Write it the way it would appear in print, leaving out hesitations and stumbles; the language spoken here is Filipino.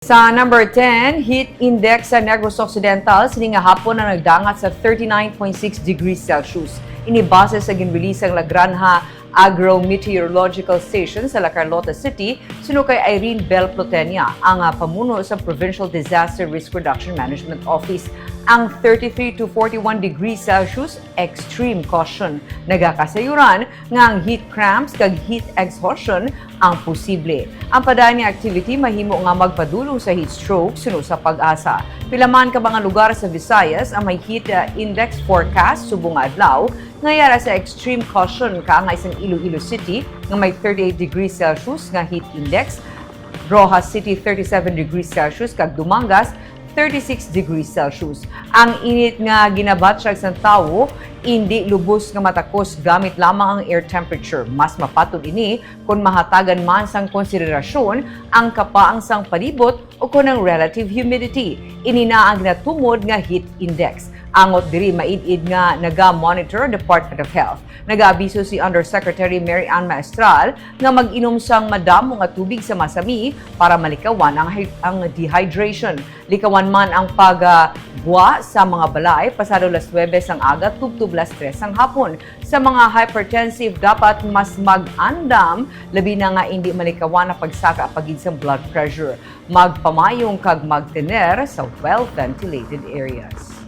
Sa number 10, heat index sa Negros Occidental sini nga hapon na nagdangat sa 39.6 degrees Celsius. Inibase sa ginbilisang La Granja Agro-Meteorological Station sa La Carlota City, sino kay Irene Bel Plotenia, ang pamuno sa Provincial Disaster Risk Reduction Management Office. Ang 33 to 41 degrees Celsius extreme caution. Nagakasayuran nga ang heat cramps kag heat exhaustion ang posible. Ang padani activity mahimo nga magpadulong sa heat stroke suno sa pag-asa. Pilaman ka mga lugar sa Visayas ang may heat index forecast subong adlaw ngayara sa extreme caution ka nga isang Iloilo City nga may 38 degrees Celsius nga heat index, Rojas City 37 degrees Celsius kag Dumangas 36 degrees Celsius. Ang init nga ginabatsyag sa tawo, hindi lubos nga matakos gamit lamang ang air temperature. Mas mapatod ini kung mahatagan man sang konsiderasyon ang kapaang sang palibot o kung ang relative humidity. Ini na ang natumod nga heat index. Angot diri maid-id nga naga-monitor Department of Health. Nag-aabiso si Undersecretary Mary Ann Maestral nga mag-inom sang madamo nga tubig sa masami para malikawan ang dehydration. Likawan man ang pagbuwa sa mga balay pasado las 9 ang aga tubtub las 3 ang hapon. Sa mga hypertensive dapat mas mag-andam labi na nga hindi malikawan ang pagsaka pagid sa blood pressure. Magpamayong kag magtener sa well-ventilated areas.